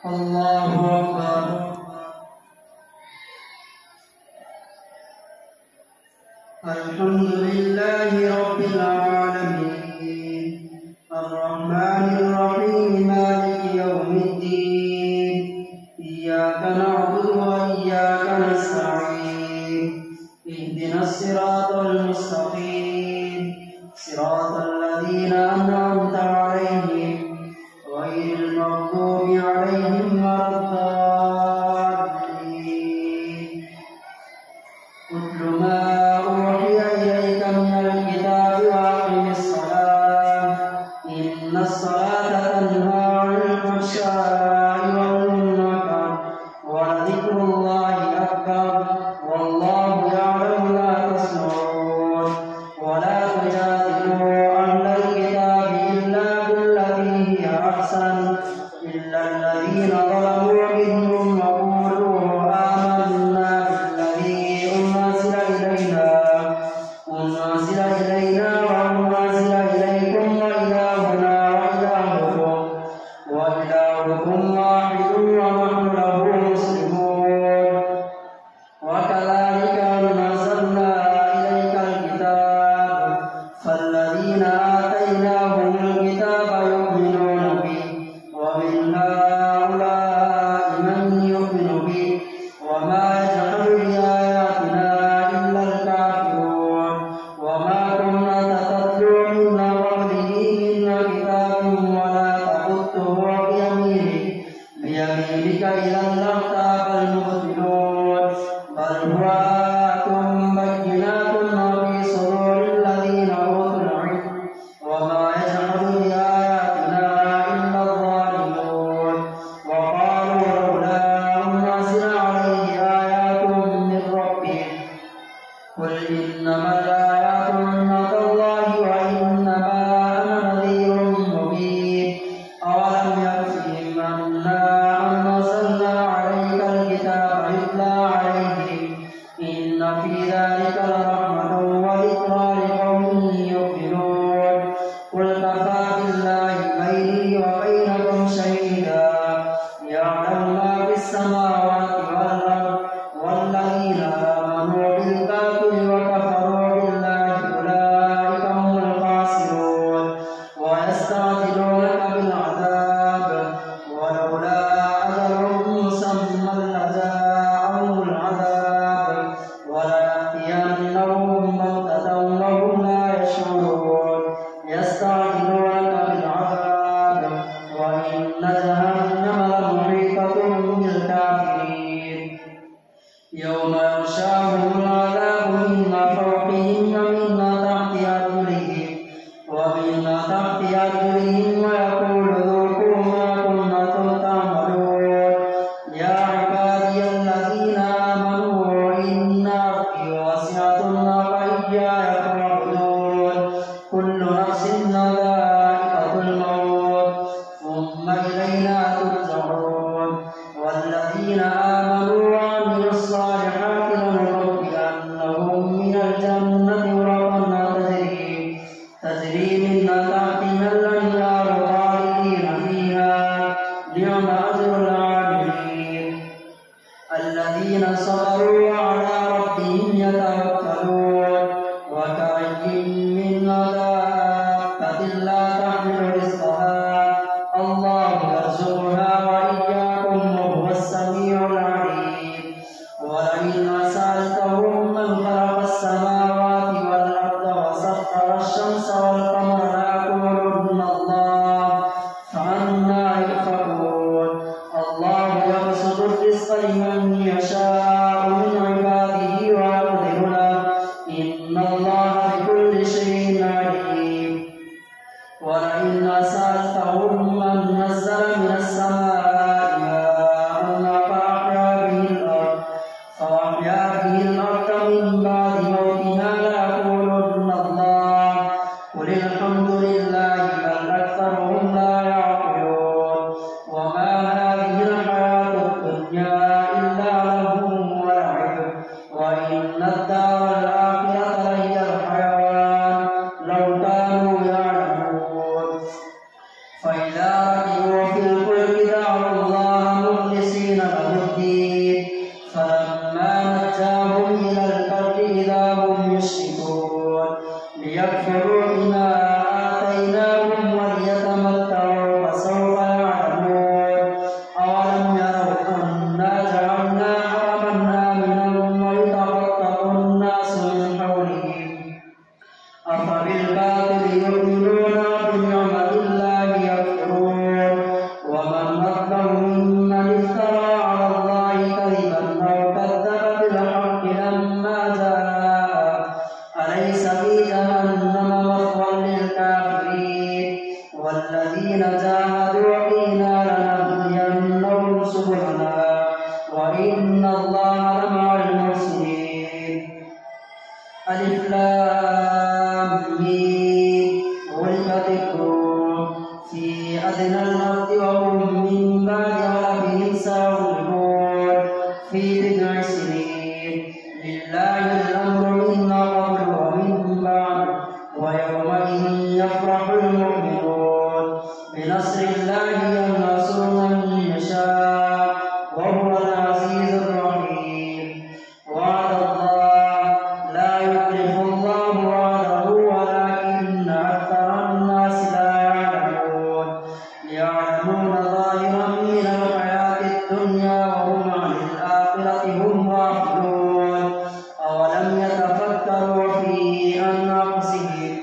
الله أكبر. الحمد لله رب العالمين الرحمن الرحيم مالك يوم الدين إياك نعبد وإياك نستعين اهدنا الصراط المستقيم صراط الذين أنعمت عليهم غير المغضوب عليهم ولا الضالين. اتل ما أوحي إليك من الكتاب وأقم الصلاة إن الصلاة تنهى عن الفحشاء والمنكر ولذكر الله أكبر والله يعلم ما تصنعون. ولا تجادلوا أهل الكتاب إلا بالتي هي أحسن إلا الذين ظلموا منهم وقولوا آمنا بالذي أنزل إلينا وأنزل إليكم وإلهكم واحد ونحن له مسلمون. وكذلك أنزلنا إليك الكتاب فالذين آتيناهم الكتاب يؤمنون به ومن هؤلاء من يؤمن به وما يجحد بآياتنا إلا الكافرون. وما كنا تتلو من قبله من كتاب ولا تخطه بيمينك إذا لارتاب المبطلون. بل هو آيات بينات وفي صدور الذين أوتوا العلم وما يجحد بآياتنا إلا الظالمون. وقالوا لولا أنزل عليه آيات من ربه قل إنما الآيات عند الله وإنما أنا نذير مبين. أولم يكفهم أنا أنزلنا عليك الكتاب يتلى عليهم إن في ذلك لرحمة وذكرى لقوم يؤمنون. قل كفى بالله بيني وبينكم شهيدا يعلم ما في السماوات والأرض والذين آمنوا بالباطل وكفروا بالله أولئك هم الخاسرون. ويستعجلونك بالعذاب ولولا أجل مسمى لجاءهم العذاب وليأتينهم بغتة وهم لا يشعرون. يستعجلونك بالعذاب وإن جهنم لمحيطة بالكافرين. يوم يغشاهم العذاب من فوقهم ومن تحت أرجلهم ويقول ذوقوا ما كنتم تعملون. يا عبادي الذين آمنوا إن أرضي واسعة فإياي فاعبدون. كل نفس ذائقة الموت ثم إلينا ترجعون. والذين آمنوا وعملوا الصالحات لنبوئنهم من الجنة غرفا تجري من تحتها الأنهار خالدين فيها نعم أجر العاملين. الذين صبروا وعلى ربهم يتوكلون. وكأي من دابة لا تحمل رزقها الله يرزقها وإياكم وهو السميع العليم. ولئن سألتهم من خلق السماوات والأرض وسخر الشمس والقمر ليقولن الله فأنى يؤفكون. الله يبسط الرزق لمن يشاء وقينا لنهدينهم سبلنا وإن الله لمع المحسنين. ألف لام ميم غلبت الروم في أدنى الأرض وهم من بعد غلبهم سيغلبون في بضع سنين. لله الأمر من قبل ومن بعد ويومئذ يفرح المؤمنون بنصر الله ينصر من يشاء وهو العزيز الرحيم. وعد الله لا يخلف الله وعده ولكن أكثر الناس لا يعلمون. يعلمون ظاهرا من الحياة الدنيا وهم عن الآخرة هم غافلون. أولم يتفكروا في أنفسهم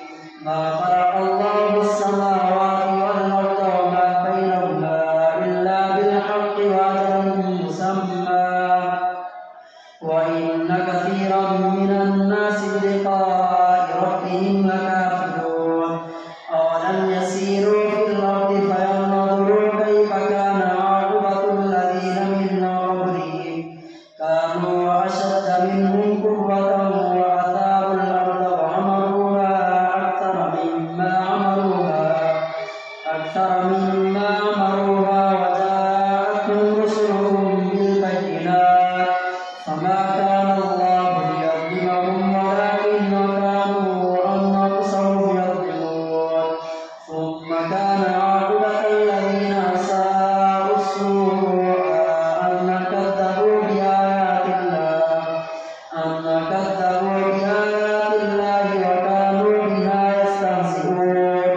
ما خلق الله السماوات والأرض وما بينهما إلا بالحق وأجل مسمى وإن كثيرا من الناس بلقاء ربهم لكافرون. أولم يسيروا في الأرض فينظروا كيف كان عاقبة الذين من قبلهم كانوا أشد منهم قوة وأثاروا الأرض وعمروها أكثر مما عمروها وجاءتهم رسلهم بالبينات فما كان الله ليظلمهم ولكن كانوا أنفسهم يظلمون. ثم كان عاقبة الذين أساءوا السوء أن كذبوا بآيات الله وكانوا بها يستهزئون.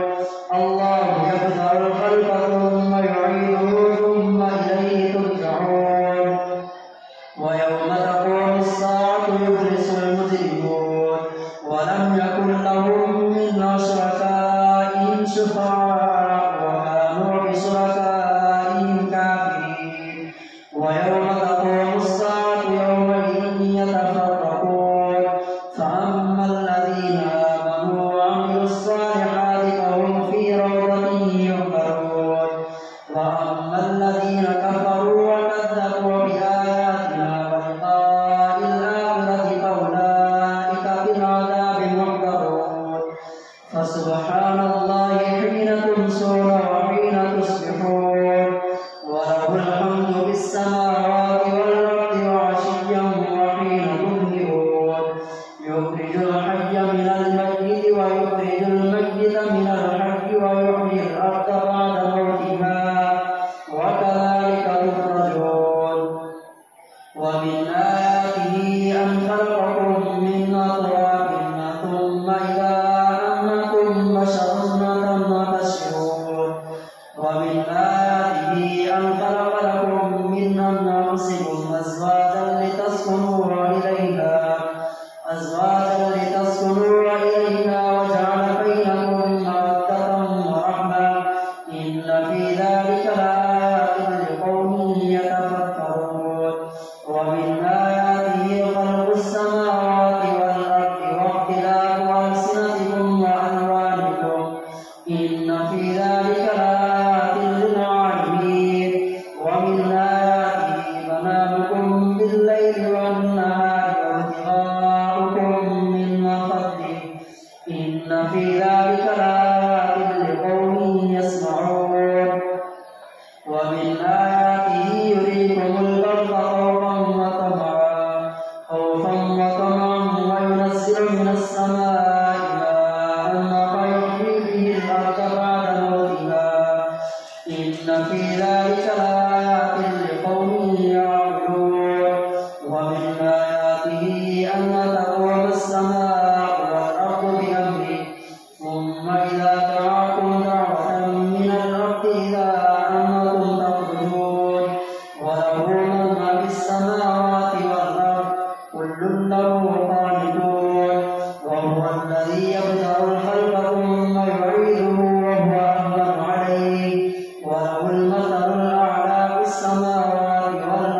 الله يبدأ الخلق ثم يعيده ثم إليه ترجعون. ويوم تقوم الساعة يبلس المجرمون ولم يكن لهم من شركائهم شفعاء وكانوا بشركائهم كافرين. ويوم تقوم الساعة يومئذ يتفرقون فأما الذين آمنوا وعملوا الصالحات فهم في روضة يحبرون وأما الذين كفروا وكذبوا بآياتنا ولقاء الآخرة فأولئك في العذاب محضرون. فسبحان الله حين تمسون وحين تصبحون وله الحمد في السماوات والأرض وعشيا وحين تظهرون. يخرج الحي من الميت ويخرج الميت من الحي ويحيي الأرض بعد موتها وكذلك تخرجون. ومن آياته أن خلقكم من أطراف ثم إذا أنتم بشر تنتشرون. ومن آياته أن خلق لكم من أنفسكم أزواجا لتسكنوا إليها وجعل بينكم مودة ورحمة إن في ذلك لآيات لقوم يتفكرون. ومن آياته خلق السماوات والأرض واختلاف ألسنتكم وألوانكم إن في ذلك لآيات للعالمين. ومن آياته منامكم بالليل والنهار وابتغاؤكم من فضله إن في ذلك لآيات لقوم يسمعون. ومن آياته يريكم البرق خوفا وطمعا وينزل من السماء ماء فيحيي به الأرض بعد موتها إن في ذلك لآيات لقوم يعقلون. ومن آياته أن تقوم السماء والأرض بأمره ثم إذا دعاكم دعوة من الأرض إذا أنتم تخرجون. وله ما في السماوات والأرض كل له قانتون. وهو الذي يبدأ الخلق ثم يعيده وهو أهون عليه وله المثل الأعلى في السماوات والأرض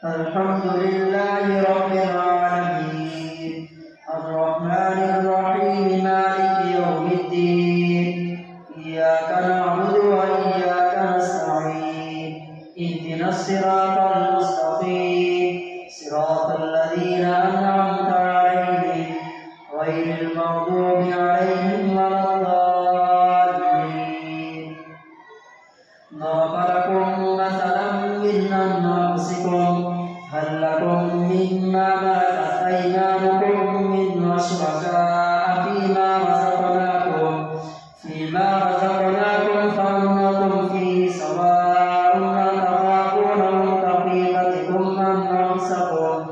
الحمد لله رب العالمين الرحمن الرحيم مالك يوم الدين إياك نعبد وإياك نستعين اهدنا الصراط المستقيم صراط الذين أنعمت عليهم غير المغضوب عليهم ولا الضالين ضرب لكم مثلا من أنفسكم هل لكم مما ملكت أيمانكم من شركاء فيما رزقناكم فأنكم فيه سواء تخافونهم كخيفتكم أنفسكم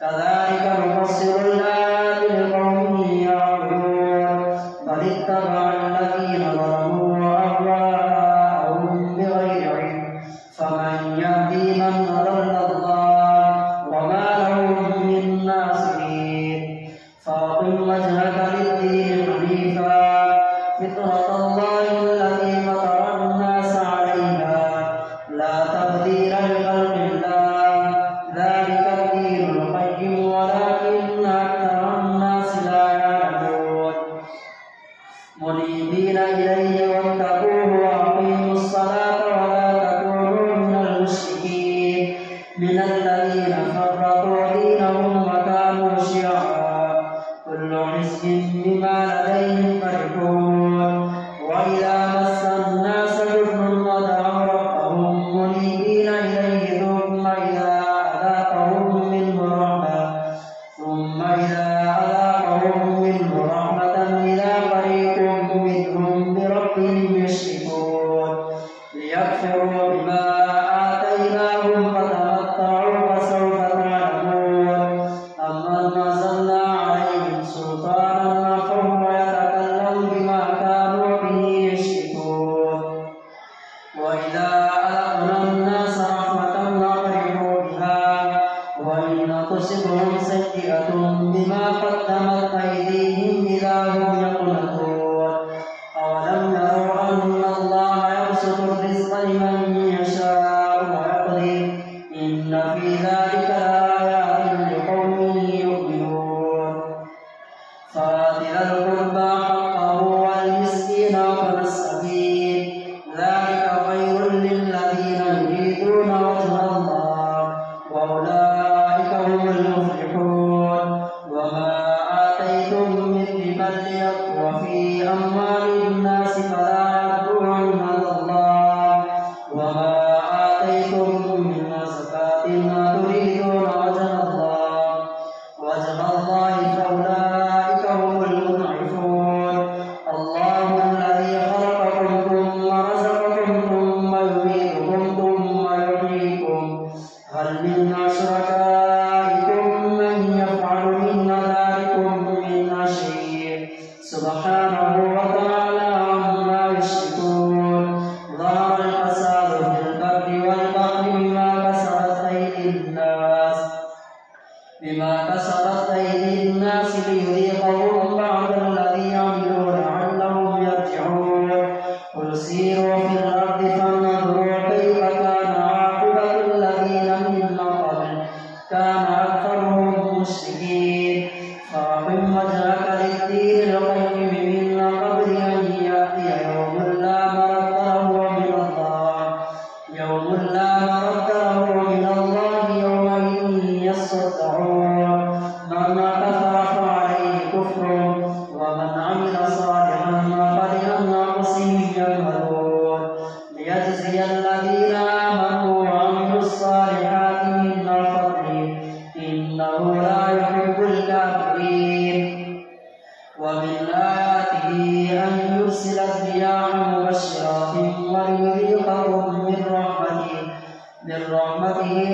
كذلك نفصل الآيات لقوم يعقلون بل اتبع الذين ظلموا أهواءهم بغير علم فمن يهدي من أضل الله وما لهم من ناصرين فأقم وجهك للدين حنيفا فطرة الله التي فطر الناس عليها لا تبديل لخلق الله ذلك الدين القيم ولكن أكثر الناس لا يعلمون منيبين إليه واتقوه وأقيموا الصلاة ولا تكونوا من المشركين من الذين فرقوا دينهم وكانوا شيعا كل حزب بما لديهم فرحون وإذا مس الناس ضر دعوا ربهم منيبين إليه ثم إذا أذاقهم منه رحمة إذا فريق منهم بربهم يشركون ليكفروا بما آتيناهم فتمتعوا فسوف تعلمون أمن نزلنا عليهم سلطانا فهو يتكلم بما كانوا به يشركون وإذا أذقنا الناس رحمة فرحوا بها وإن تصبهم سيئة بما قدمت أيديهم إذا هم يقنطون أولم يروا أن الله يبسط الرزق لمن يشاء ويقدر إن في ذلك لآيات لقوم يؤمنون فآت ذا القربى حقه والمسكين وابن السبيل ذلك خير للذين يريدون وجه الله وأولئك هم المفلحون وما آتيتم من ربا ليربو في أموال الناس فلا يربو عند الله وما آتيتم من زكاة تريدون وجه الله فأولئك هم المضعفون الله الذي خلقكم ثم رزقكم ثم يميتكم ثم يحييكم هل من شركائكم من يفعل من ذلكم من شيء سبحانه وتعالى عما يشركون ظهر الفساد في البر والبحر بما كسبت أيدي الناس ليذيقهم بعض الذي عملوا لعلهم يرجعون قل سيروا في الأرض فانظروا كيف كان عاقبة الذين من قبل كان أكثرهم مشركين فأقم وجهك للدين القيم من قبل أن يأتي يوم لا مرد له من الله يومئذ يصدعون من كفر فعليه كفره ومن عمل صالحا فلأنفسهم يعملون ليجزي الذين آمنوا وعملوا الصالحات من فضله إنه لا يحب الكافرين ومن آياته أن يرسل الرياح مبشرات وليذيقكم من رحمته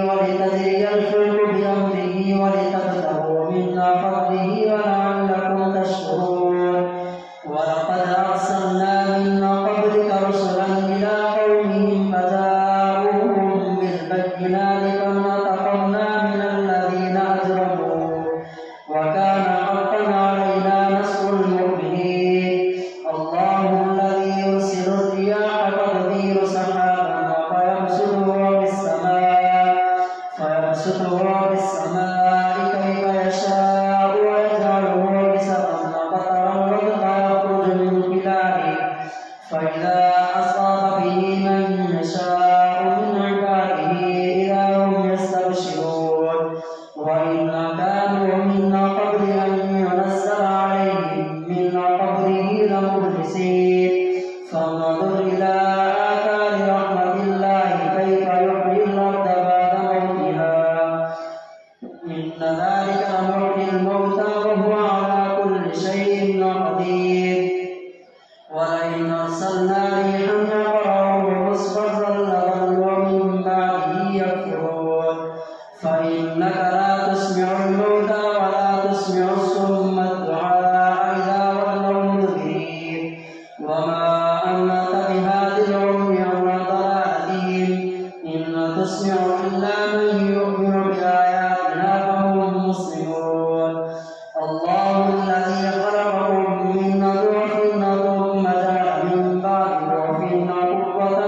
ولتجري الفلك بأمره ولتبتغوا من فضله ولعلكم تشكرون ولقد أرسلنا من قبلك رسلا إلى قومهم فجاءوهم بالبينات فانتقمنا من الذين أجرموا وكان حقا علينا نصر المؤمنين الله الذي يرسل الرياح فتثير سحابا فيبسطه في السماء ويبسطه في السماء كيف يشاء ويجعله كسفا وقطرا يخرج من خلاله فإذا أصاب به من يشاء من عباده إذا هم يستبشرون وإن كانوا من قبل أن ينزل عليهم من قبله لمبلسين فانظر إلى آثار رحمة الله كيف يحيي الأرض بعد موتها إن ذلك لمحيي الموتى وهو على كل شيء قدير ولئن أرسلنا ريحا يقرأه مصفرا لظلوا من بعده يكفرون فإنك لا تسمع الموتى ولا تسمع الصم الدعاء إذا ولوا مدبرين وما أنت بهاد العمي عن ضلالتهم إن تسمع إلا من يؤمن بآياتنا فهم مسلمون الله الذي خلقكم من ضعف ثم جعل من بعد ضعف قوة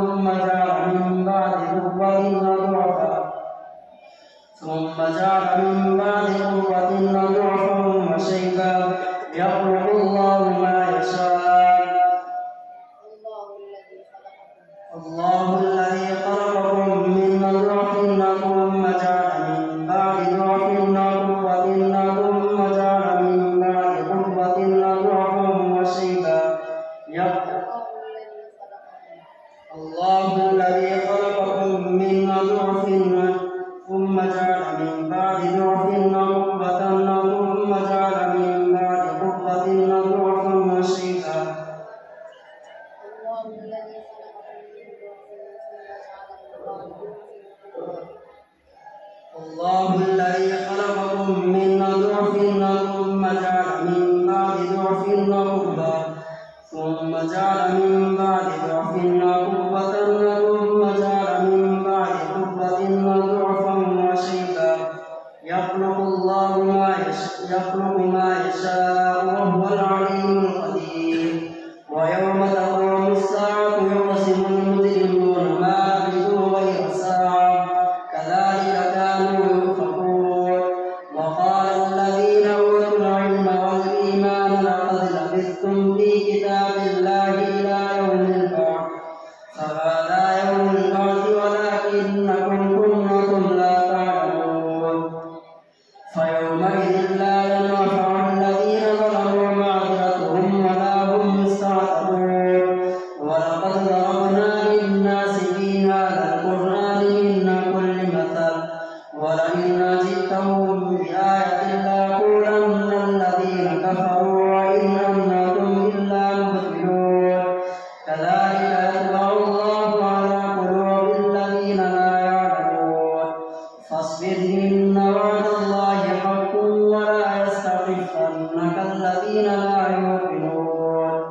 ثم جعل من بعد قوة ضعفا ثم جعل من بعد قوة ضعفا وشيبا يخلق الله ما يشاء الله الذي خلقكم من ضعف ثم جعل من بعد ضعف قوة ثم جعل من بعد قوة ضعفا وشيبا الله الذي خلقكم من ضعف ثم جعل من بعد ضعف قوة ثم جعل من بعد قوة ضعفا وشيبا الله الذي خلقكم من ضعف ثم جعل من بعد ضعف قوة ثم جعل من بعد ضعف قوة ثم جعل من بعد قوة ضعفا وشيبا يخلق الله ما يشاء وهو العليم القدير ويوم تقوم الساعة يقسم المجرمون ما لبثوا غير ساعة كذلك كانوا يؤفكون وقال الذين أوتوا العلم والإيمان لقد لبثتم في كتاب الله إلى يوم البعث فهذا يوم البعث ولكنكم كنتم لا تعلمون فيومئذ لا ينفع الذين ظلموا معذرتهم ولا هم يستعتبون ولقد ضربنا للناس في هذا القرآن من كل مثل ولئن جئتهم بآية ليقولن الذين كفروا وإن أنتم إلا مبطلون كذلك يطبع الله على قلوب الذين لا يعلمون فاصبر إن وعد الله حق ولا يستخفنك الذين لا يؤمنون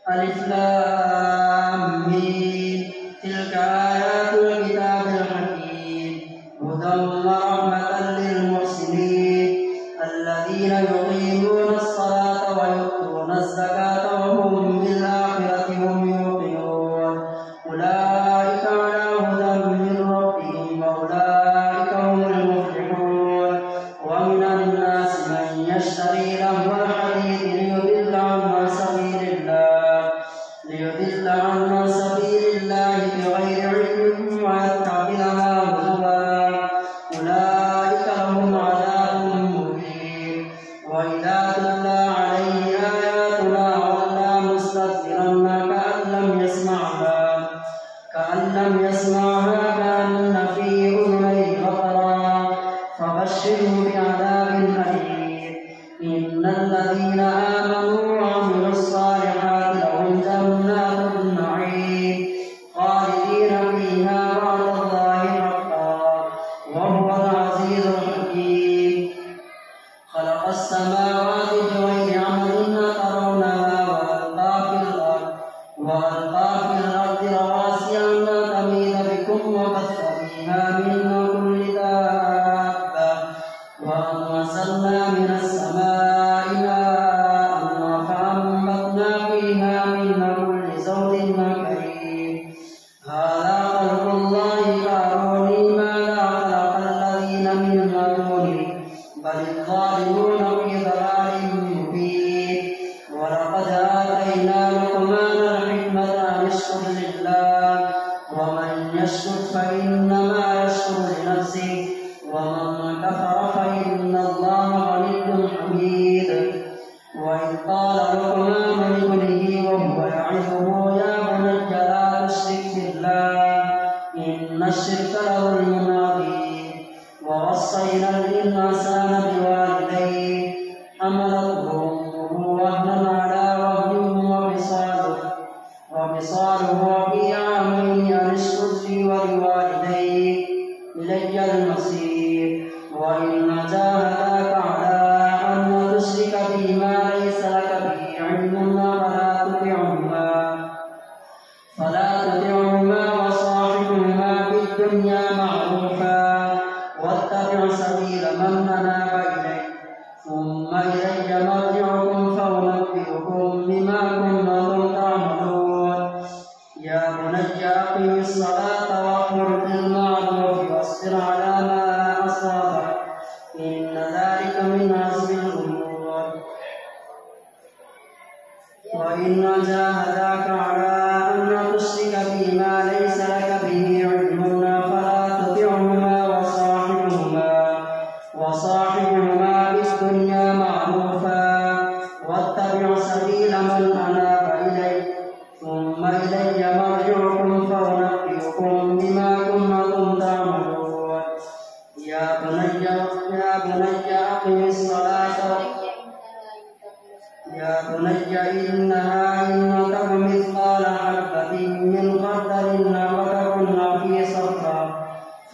ألف لام ميم تلك آيات الكتاب الحكيم هدى ورحمة للمحسنين الذين يقيمون الصلاة ويؤتون الزكاة وهم بالآخرة هم يوقنون أولئك على هدى من ربهم وأولئك هم إلي المصير وإن جاهداك على أن تشرك بما ليس لك به علم فلا تطعهما وصاحبهما في الدنيا معروفا واتبع سبيل من أناب إلي ثم إلي مرجعكم فأنبئكم بما كنتم تعملون يا بني أقم الصلاة وأمر بالمعروف واصبر على ما أصابك إن ذلك من عزم الأمور وإن جاهداك على أن تشرك بما ليس لك به علم فلا تطعهما وصاحبهما في الدنيا معروفا واتبع سبيل من أناب إلي ثم إلي مرجعكم فأنبئكم بما كنتم تعملون يا بني أقم الصلاة يا بني إنها إن تك مثقال حبة من خردل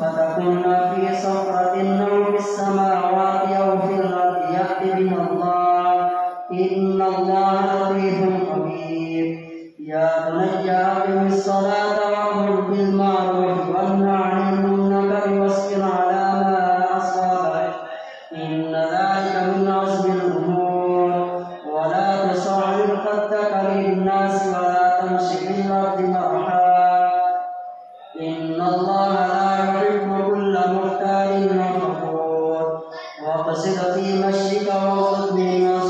فتكن في صخرة أو في السماوات أو في الأرض يأت بها الله إن الله لطيف خبير يا بني أقم الصلاة وأمر بالمعروف وانه عن المنكر واصبر على ما أصابك إن ذلك من عزم الأمور ولا تصعر خدك للناس ولا تمش في الأرض مرحا إن الله لا يحب كل مختال فخور واقصد في مشيك واغض من